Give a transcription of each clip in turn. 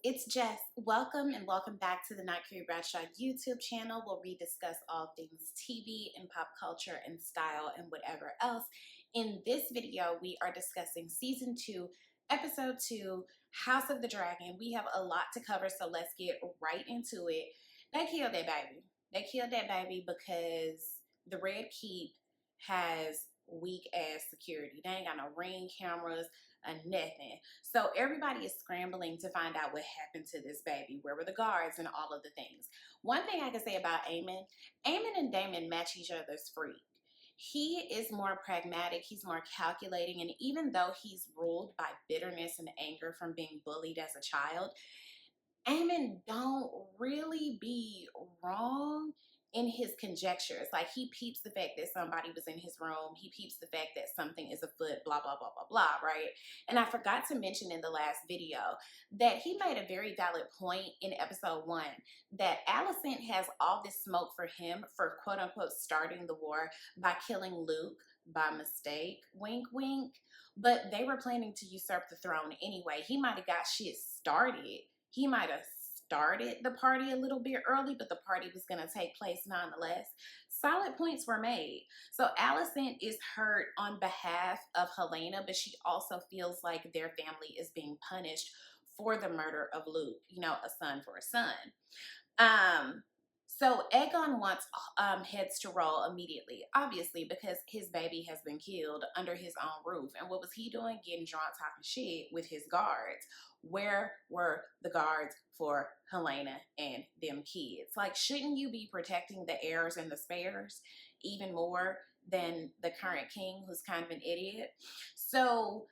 It's Jess. Welcome and welcome back to the Not Carrie Bradshaw YouTube channel where we discuss all things TV and pop culture and style and whatever else. In this video, we are discussing Season 2, Episode 2, House of the Dragon. We have a lot to cover, so let's get right into it. They killed that baby. They killed that baby because the Red Keep has weak ass security. They ain't got no ring cameras or nothing. So everybody is scrambling to find out what happened to this baby. Where were the guards and all of the things? One thing I can say about Aemon and Daemon match each other's freak. He is more pragmatic, he's more calculating, and even though he's ruled by bitterness and anger from being bullied as a child, Aemon don't really be wrong in his conjectures. Like, he peeps the fact that somebody was in his room. He peeps the fact that something is afoot, blah, blah, blah, blah, blah, right? And I forgot to mention in the last video that he made a very valid point in episode 1 that Alicent has all this smoke for him for quote unquote starting the war by killing Luke by mistake, wink, wink. But they were planning to usurp the throne anyway. He might have got shit started. He might have started the party a little bit early, but the party was going to take place nonetheless. Solid points were made. So Alicent is hurt on behalf of Helaena, but she also feels like their family is being punished for the murder of Luke, you know, a son for a son. So Aegon wants heads to roll immediately, obviously, because his baby has been killed under his own roof. And what was he doing? Getting drunk, talking shit with his guards. Where were the guards for Helaena and them kids? Like, shouldn't you be protecting the heirs and the spares even more than the current king, who's kind of an idiot? So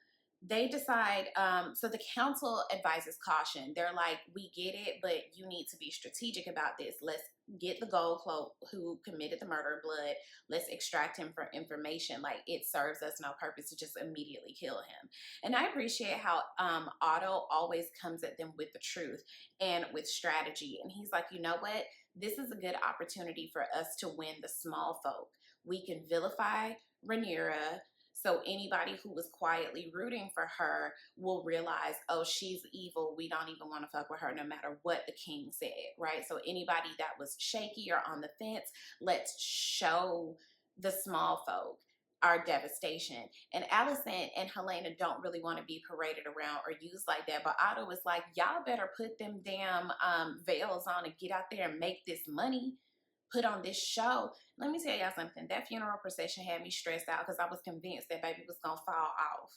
they decide, so the council advises caution. They're like, we get it, but you need to be strategic about this. Let's get the gold cloak who committed the murder of Blood. Let's extract him for information. Like, it serves us no purpose to just immediately kill him. And I appreciate how Otto always comes at them with the truth and with strategy. And he's like, you know what? This is a good opportunity for us to win the small folk. We can vilify Rhaenyra, so anybody who was quietly rooting for her will realize, oh, she's evil. We don't even want to fuck with her no matter what the king said, right? So anybody that was shaky or on the fence, let's show the small folk our devastation. And Alicent and Helaena don't really want to be paraded around or used like that. But Otto was like, y'all better put them damn veils on and get out there and make this money. Put on this show. Let me tell y'all something. That funeral procession had me stressed out because I was convinced that baby was gonna fall off.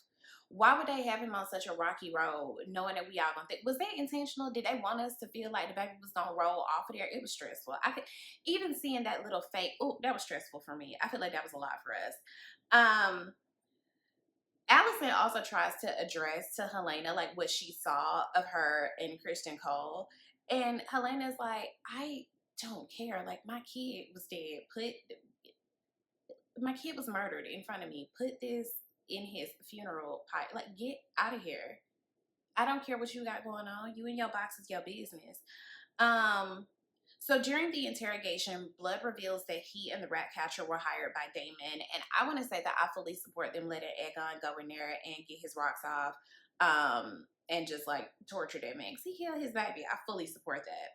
Why would they have him on such a rocky road, knowing that we all gonna think, was that intentional? Did they want us to feel like the baby was gonna roll off of there? It was stressful. I could even seeing that little fake. Oh, that was stressful for me. I feel like that was a lot for us. Alicent also tries to address to Helaena like what she saw of her and Christian Cole, and Helena's like, I don't care. Like, my kid was dead. My kid was murdered in front of me. Put this in his funeral pile. Like, get out of here. I don't care what you got going on. You and your box is your business. So during the interrogation, Blood reveals that he and the Ratcatcher were hired by Daemon. And I want to say that I fully support them letting Aegon go in there and get his rocks off. And just like torture that man. Because he killed his baby. I fully support that.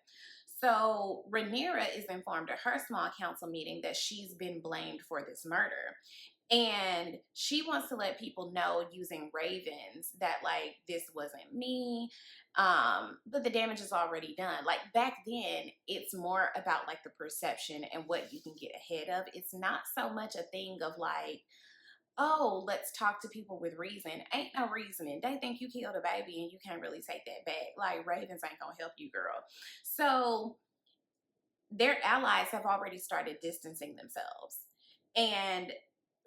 So Rhaenyra is informed at her small council meeting that she's been blamed for this murder. And she wants to let people know using ravens that, like, this wasn't me. But the damage is already done. Like, back then, it's more about like the perception and what you can get ahead of. It's not so much a thing of like, oh, let's talk to people with reason. Ain't no reasoning. They think you killed a baby and you can't really take that back. Like, ravens ain't gonna help you, girl. So their allies have already started distancing themselves. And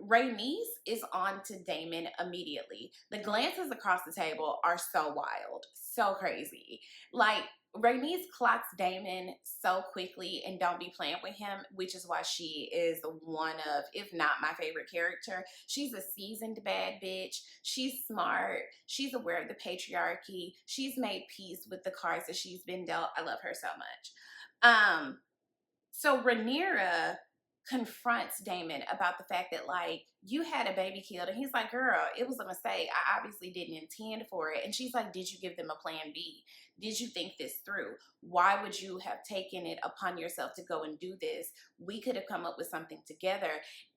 Rhaenys is on to Daemon immediately. The glances across the table are so wild, so crazy. Like, Rhaenys clocks Daemon so quickly and don't be playing with him, which is why she is one of, if not my favorite character. She's a seasoned bad bitch. She's smart. She's aware of the patriarchy. She's made peace with the cards that she's been dealt. I love her so much. So Rhaenyra confronts Damon about the fact that, like, you had a baby killed. And he's like, girl, it was a mistake. I obviously didn't intend for it. And she's like, did you give them a plan B? Did you think this through? Why would you have taken it upon yourself to go and do this? We could have come up with something together.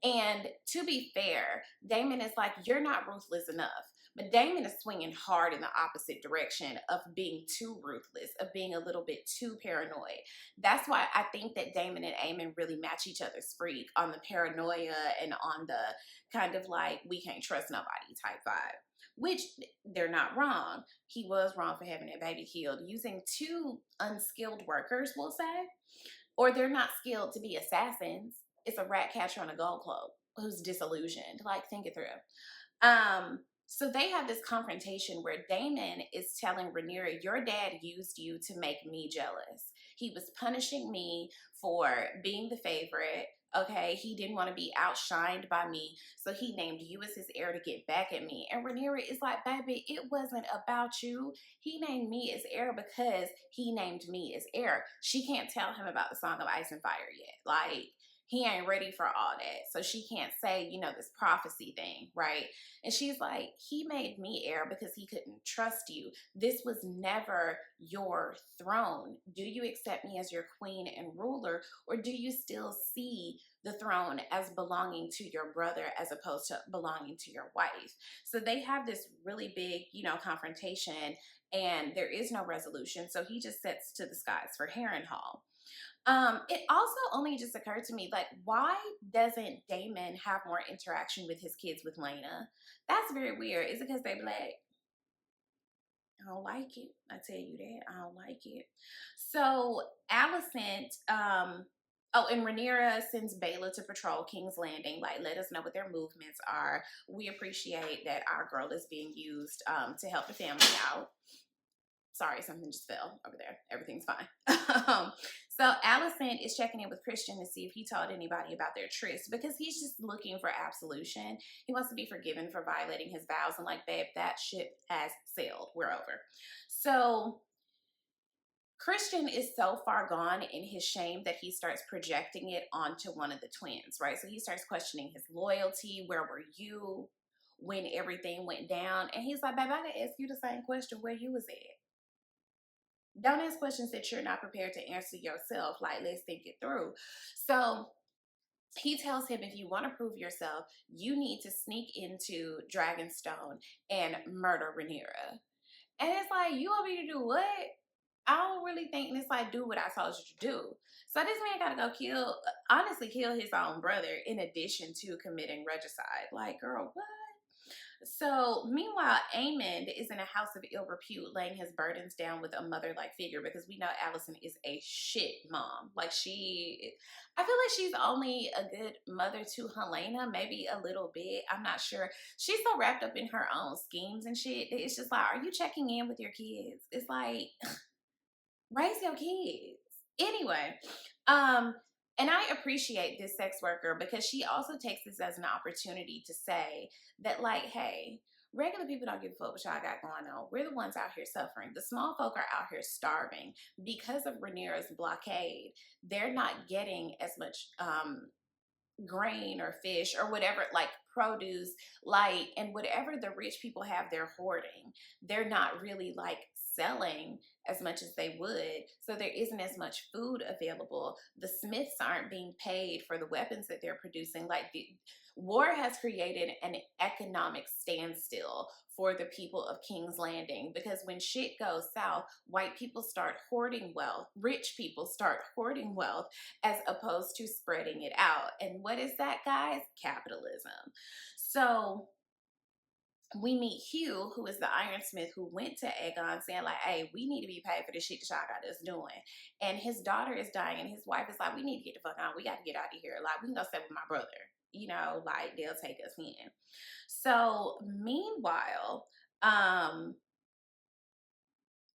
And to be fair, Damon is like, you're not ruthless enough. But Damon is swinging hard in the opposite direction of being too ruthless, of being a little bit too paranoid. That's why I think that Damon and Eamon really match each other's freak on the paranoia and on the kind of like, we can't trust nobody type vibe. Which they're not wrong. He was wrong for having that baby killed using two unskilled workers, we'll say. Or they're not skilled to be assassins. It's a rat catcher on a gold cloak who's disillusioned. Like, think it through. So they have this confrontation where Damon is telling Rhaenyra, your dad used you to make me jealous. He was punishing me for being the favorite. Okay, he didn't want to be outshined by me, so he named you as his heir to get back at me. And Rhaenyra is like, baby, it wasn't about you. He named me as heir because he named me as heir. She can't tell him about the Song of Ice and Fire yet. Like, he ain't ready for all that. So she can't say, this prophecy thing, right? And she's like, he made me heir because he couldn't trust you. This was never your throne. Do you accept me as your queen and ruler, or do you still see the throne as belonging to your brother as opposed to belonging to your wife? So they have this really big, confrontation, and there is no resolution. So he just sets to the skies for Harrenhal. It also only just occurred to me, like, why doesn't Damon have more interaction with his kids with Laena? That's very weird. Is it because they black? I don't like it. I tell you that. I don't like it. So Alicent, and Rhaenyra sends Baela to patrol King's Landing. Like, let us know what their movements are. We appreciate that our girl is being used to help the family out. Sorry, something just fell over there. Everything's fine. So Alicent is checking in with Christian to see if he told anybody about their tryst, because he's just looking for absolution. He wants to be forgiven for violating his vows, and like, babe, that ship has sailed. We're over. So Christian is so far gone in his shame that he starts projecting it onto one of the twins, right? So he starts questioning his loyalty. Where were you when everything went down? And he's like, babe, I gotta ask you the same question, where you was at. Don't ask questions that you're not prepared to answer yourself. Like, let's think it through. So he tells him, if you want to prove yourself, you need to sneak into Dragonstone and murder Rhaenyra. And it's like, you want me to do what? I don't really think. And it's like, do what I told you to do. So this man gotta go kill his own brother in addition to committing regicide. Like, girl, what? So, meanwhile, Aemond is in a house of ill repute, laying his burdens down with a mother-like figure, because we know Alicent is a shit mom. Like, I feel like she's only a good mother to Helaena, maybe a little bit. I'm not sure. She's so wrapped up in her own schemes and shit. It's just like, are you checking in with your kids? It's like, raise your kids. Anyway, and I appreciate this sex worker because she also takes this as an opportunity to say that, like, hey, regular people don't give a fuck what y'all got going on. We're the ones out here suffering. The small folk are out here starving because of Rhaenyra's blockade. They're not getting as much grain or fish or whatever, like produce, like, and whatever the rich people have, they're hoarding. They're not really like selling as much as they would, so there isn't as much food available. The smiths aren't being paid for the weapons that they're producing. Like, the war has created an economic standstill for the people of King's Landing, because when shit goes south, white people start hoarding wealth, rich people start hoarding wealth, as opposed to spreading it out. And what is that, guys? Capitalism. So we meet Hugh, who is the ironsmith who went to Aegon saying, like, hey, we need to be paid for the shit that y'all got us doing. And his daughter is dying, and his wife is like, we need to get the fuck on. We got to get out of here. Like, we can go stay with my brother. Like, they'll take us in. So meanwhile,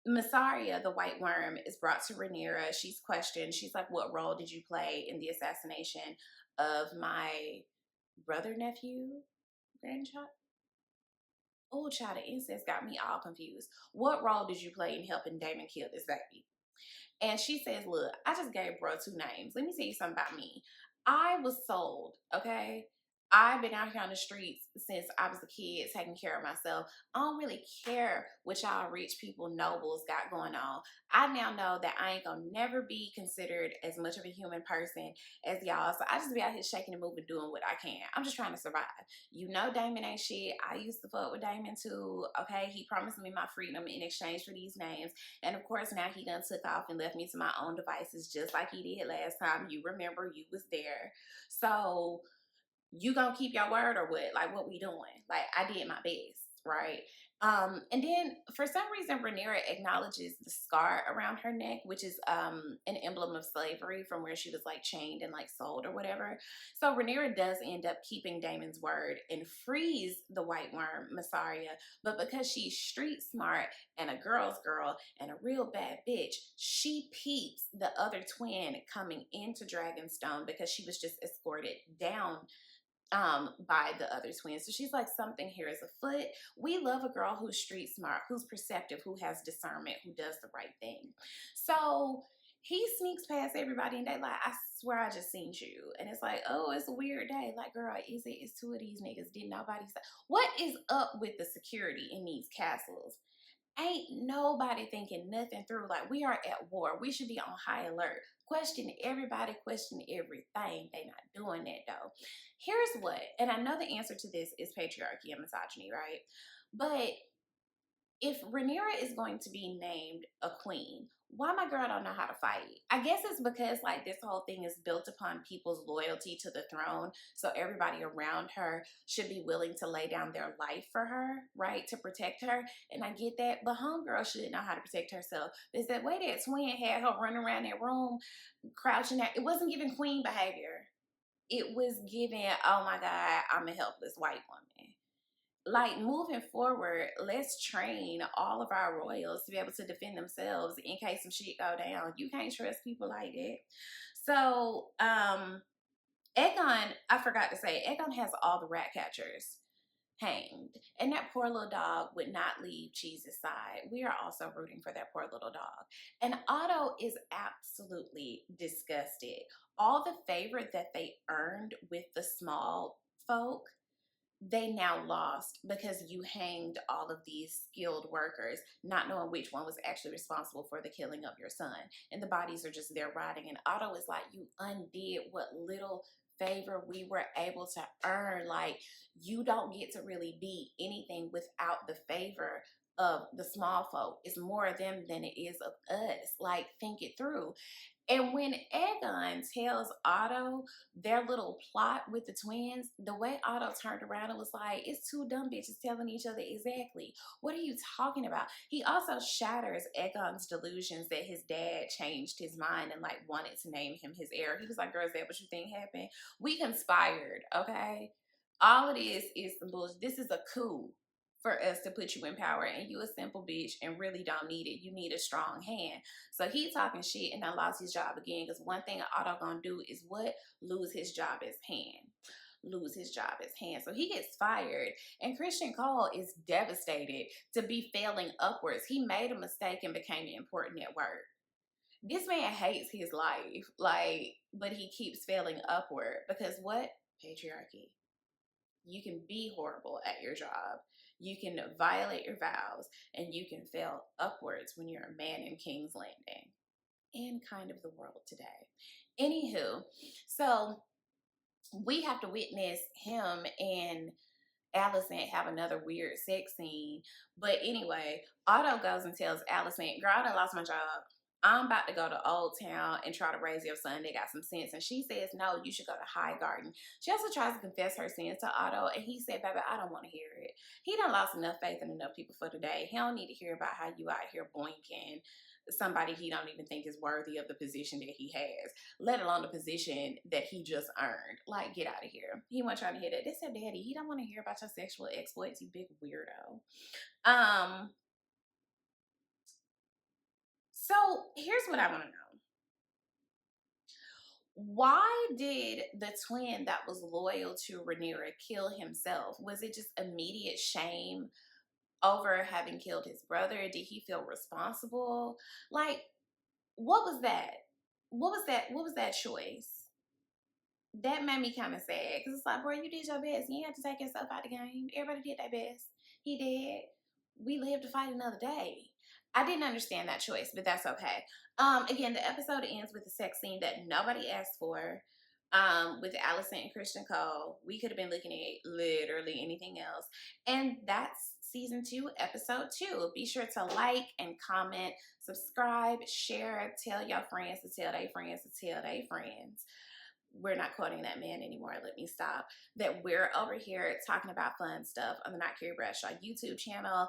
Massaria, the White Worm, is brought to Rhaenyra. She's questioned. She's like, what role did you play in the assassination of my brother, nephew, grandchild? Oh, child, the incest got me all confused. What role did you play in helping Damon kill this baby? And she says, look, I just gave bro 2 names. Let me tell you something about me. I was sold, okay? I've been out here on the streets since I was a kid, taking care of myself. I don't really care what y'all rich people, nobles got going on. I now know that I ain't gonna never be considered as much of a human person as y'all. So I just be out here shaking and moving, doing what I can. I'm just trying to survive. You know Damon ain't shit. I used to fuck with Damon too, okay? He promised me my freedom in exchange for these names. And of course, now he done took off and left me to my own devices just like he did last time. You remember, you was there. So you gonna keep your word or what? Like, what we doing? Like, I did my best, right? And then for some reason, Rhaenyra acknowledges the scar around her neck, which is an emblem of slavery from where she was like chained and like sold or whatever. So Rhaenyra does end up keeping Daemon's word and frees the white worm, Massaria. But because she's street smart and a girl's girl and a real bad bitch, she peeps the other twin coming into Dragonstone because she was just escorted down by the other twins. So she's like, something here is afoot. We love a girl who's street smart, who's perceptive, who has discernment, who does the right thing. So he sneaks past everybody and they like, I swear I just seen you. And it's like, oh, it's a weird day. Like, girl, is it? It's 2 of these niggas. Did nobody say? What is up with the security in these castles? Ain't nobody thinking nothing through. Like, we are at war. We should be on high alert. Question everybody, question everything. They not doing that though. Here's what, and I know the answer to this is patriarchy and misogyny, right? But if Rhaenyra is going to be named a queen, why my girl don't know how to fight? I guess it's because like this whole thing is built upon people's loyalty to the throne. So everybody around her should be willing to lay down their life for her, right? To protect her. And I get that. But homegirl should know how to protect herself. Is that way that twin had her running around that room, crouching out. It wasn't giving queen behavior. It was giving, oh my God, I'm a helpless white woman. Like, moving forward, let's train all of our royals to be able to defend themselves in case some shit go down. You can't trust people like that. So, Aegon, I forgot to say, Aegon has all the rat catchers hanged. And that poor little dog would not leave Cheese's side. We are also rooting for that poor little dog. And Otto is absolutely disgusted. All the favor that they earned with the small folk, they now lost because you hanged all of these skilled workers, not knowing which one was actually responsible for the killing of your son. And the bodies are just there rotting. And Otto is like, you undid what little favor we were able to earn. Like, you don't get to really be anything without the favor of the small folk. It's more of them than it is of us. Like, think it through. And when Aegon tells Otto their little plot with the twins, the way Otto turned around and was like, it's 2 dumb bitches telling each other exactly. What are you talking about? He also shatters Aegon's delusions that his dad changed his mind and like wanted to name him his heir. He was like, girl, is that what you think happened? We conspired, okay? All of this is some bullshit. This is a coup for us to put you in power, and you a simple bitch and really don't need it. You need a strong hand. So he talking shit and then lost his job again, because one thing Otto gonna do is what? Lose his job as hand. Lose his job as hand. So he gets fired, and Christian Cole is devastated to be failing upwards. He made a mistake and became important at work. This man hates his life, like, but he keeps failing upward because what? Patriarchy. You can be horrible at your job. You can violate your vows, and you can fail upwards when you're a man in King's Landing and kind of the world today. Anywho, so we have to witness him and Alicent have another weird sex scene. But anyway, Otto goes and tells Alicent, girl, I done lost my job. I'm about to go to Old Town and try to raise your son. They got some sense. And she says, no, you should go to Highgarden. She also tries to confess her sins to Otto. And he said, baby, I don't want to hear it. He done lost enough faith in enough people for today. He don't need to hear about how you out here boinking somebody he don't even think is worthy of the position that he has, let alone the position that he just earned. Like, get out of here. He wasn't trying to hear that. They said, daddy, he don't want to hear about your sexual exploits, you big weirdo. So here's what I want to know. Why did the twin that was loyal to Rhaenyra kill himself? Was it just immediate shame over having killed his brother? Did he feel responsible? Like, what was that? What was that? What was that choice? That made me kind of sad because it's like, bro, you did your best. You had to take yourself out of the game. Everybody did their best. He did. We live to fight another day. I didn't understand that choice, but that's okay. Again, the episode ends with a sex scene that nobody asked for. With Allison and Christian Cole. We could have been looking at literally anything else. And that's season 2, episode 2. Be sure to like and comment, subscribe, share, tell your friends to tell their friends to tell their friends. We're not quoting that man anymore. Let me stop. That we're over here talking about fun stuff on the Not Carrie Bradshaw YouTube channel.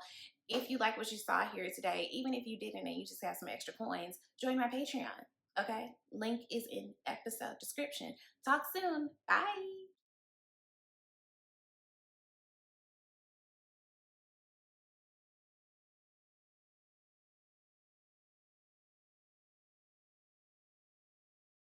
If you like what you saw here today, even if you didn't and you just have some extra coins, join my Patreon. Okay? Link is in episode description. Talk soon. Bye.